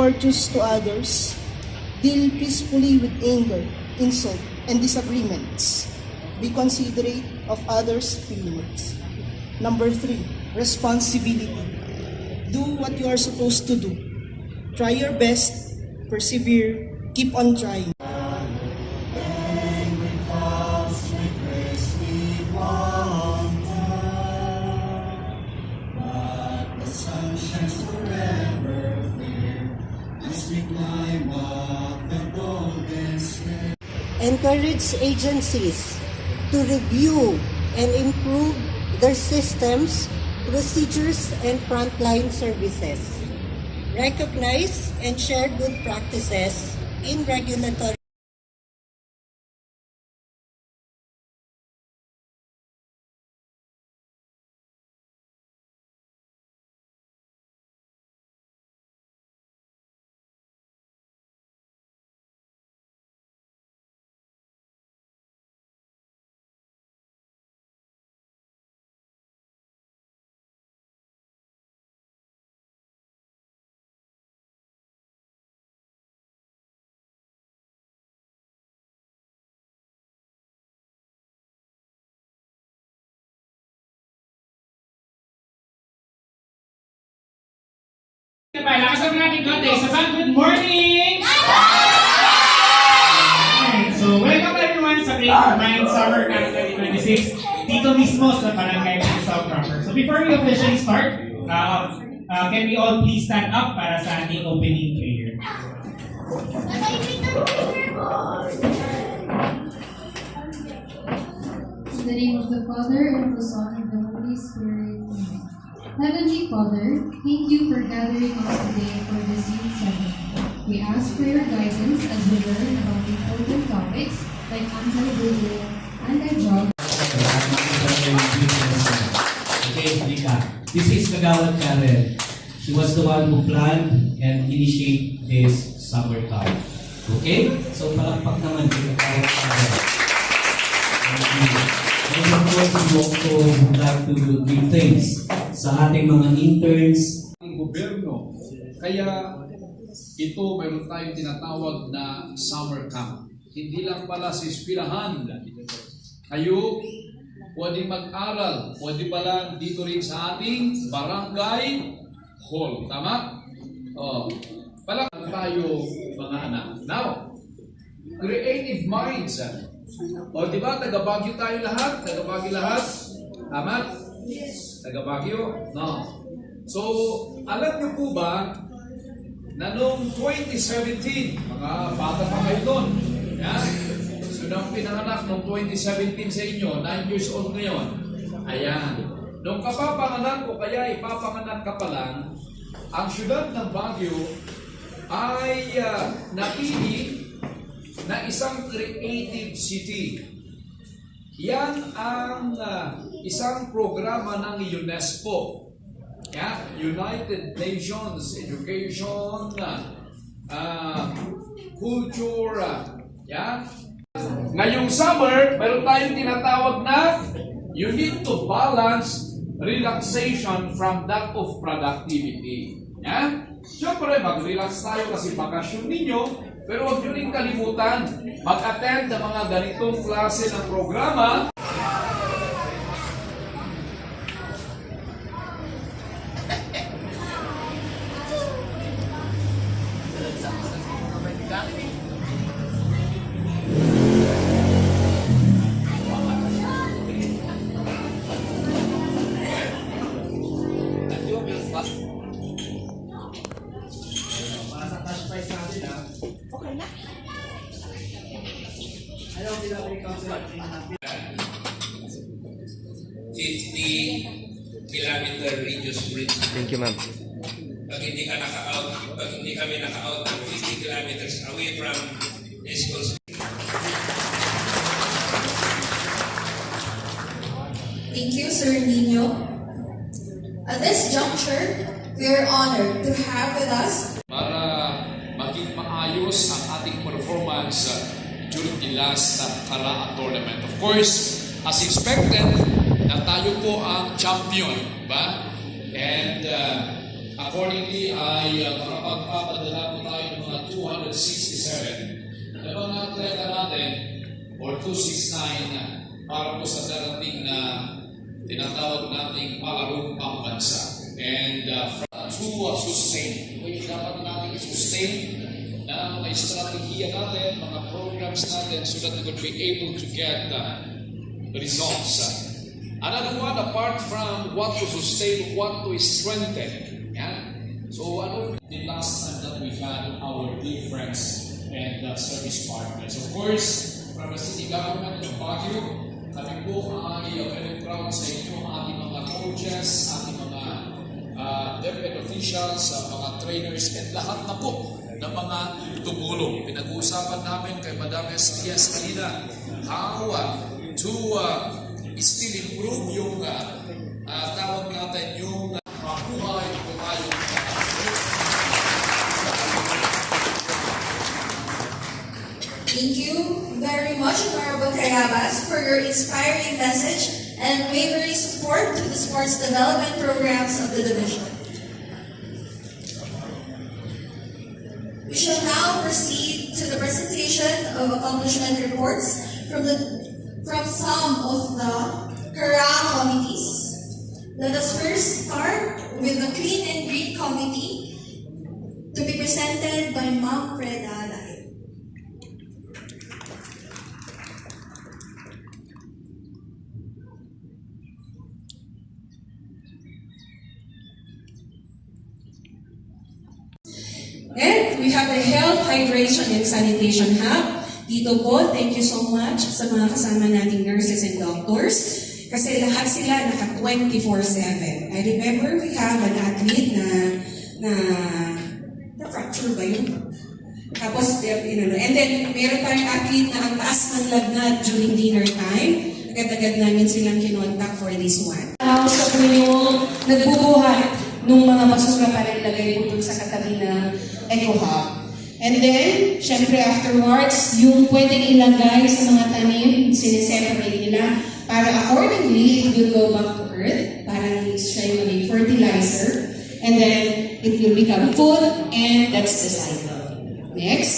courteous to others. Deal peacefully with anger, insult, and disagreements. Be considerate of others' feelings. Number 3, responsibility. Do what you are supposed to do. Try your best, persevere, keep on trying. Encourage agencies to review and improve their systems, procedures, and frontline services. Recognize and share good practices in regulatory Lakas naman natin konti. Sabang good morning! So, welcome everyone sa Creative Mind Summer Camp 2026 dito mismo sa Barangay South Proper. So, before we officially start, can we all please stand up para sa ating opening prayer? In the name of the Father, and of the Son, and of the Holy Spirit. Amen. Heavenly Father, thank you for gathering us today for this youth session. We ask for your guidance as we learn about important topics like anti-bullying, anti-drug. Okay, Lika. This is Kagawad Karen. She was the one who planned and initiated this summer camp. Okay? So, palakpak naman kay Kagawad Karen. And of course, we also would like to give thanks sa ating mga interns. Ang gobyerno. Kaya ito mayroon tayong tinatawag na summer camp. Hindi lang pala sa eskwelahan. Kayo, pwede mag-aral. Pwede pa lang dito rin sa ating barangay hall. Tama? Palakpak tayo mga anak. Now, creative minds. O, di ba? Taga-Baguio tayo lahat? Taga-Baguio lahat? Tama? Taga-Baguio? No. So, alam niyo po ba na noong 2017, mga bata pa kayo doon, yan? So, nung pinanganak noong 2017 sa inyo, 9 years old ngayon, ayan. Nung kapapanganak o kaya ipapanganak ka pa lang, ang syudad ng Baguio ay napili na isang creative city. Yan ang isang programa ng UNESCO. United Nations Education, Culture. Ngayong summer, meron tayong tinatawag na you need to balance relaxation from that of productivity. Siyempre, mag-relax tayo kasi bakasyon ninyo. Pero huwag nyo rin kalimutan, mag-attend ng mga ganitong klase ng programa. Okay na. 50-kilometer radius bridge. Thank you, ma'am. Pag hindi kami naka-out ng 50 kilometers away from the schools. Thank you, Sir Nino. At this juncture, we are honored to have with us Para maging maayos ang ating performance during the last Karaa tournament. Of course, as expected, na tayo po ang champion, ba? And Accordingly, ay makapagpapadala po tayo ng mga 267 na mga atleta natin or 269 para po sa darating na tinatawag nating palarong pambansa. And to sustain, which dapat natin sustain na mga estratehiya natin, mga programs natin so that we could be able to get results. Another one, apart from what to sustain, what to strengthen. Yeah? So, the last time that we had our dear friends and service partners. Of course, from the city government of Baguio, kami po ay very proud sa inyo, ating mga coaches, ating mga deputy officials, mga trainers, and lahat na po ng mga tumulong. Pinag-uusapan namin kay Madam STS kanina how to still improve yung tawag natin yung mabuhay po tayo. Thank you very much, Honorable Carabas, for your inspiring message and unwavering support to the sports development programs of the division. We shall now proceed to the presentation of accomplishment reports from some of the CARA committees. Let us first start with the Clean and Green Committee to be presented by Ma'am Freda Lai. And we have the Health, Hydration, and Sanitation Hub. Dito po, thank you so much sa mga kasama nating nurses and doctors. Kasi lahat sila naka 24/7. I remember we have an athlete na fracture ba yun? Tapos, and then meron pa rin athlete na ang taas ng lagnat during dinner time. Agad-agad namin silang kinontak for this one. Sa Puyol, nagbubuhat nung mga basura para ilagay po dun sa katabi na Eco Hub. And then, syempre afterwards, yung pwedeng ilagay sa mga tanim, sineseparate nila para accordingly, it will go back to earth, para siya yung maging fertilizer, and then it will become food, and that's the cycle. Next.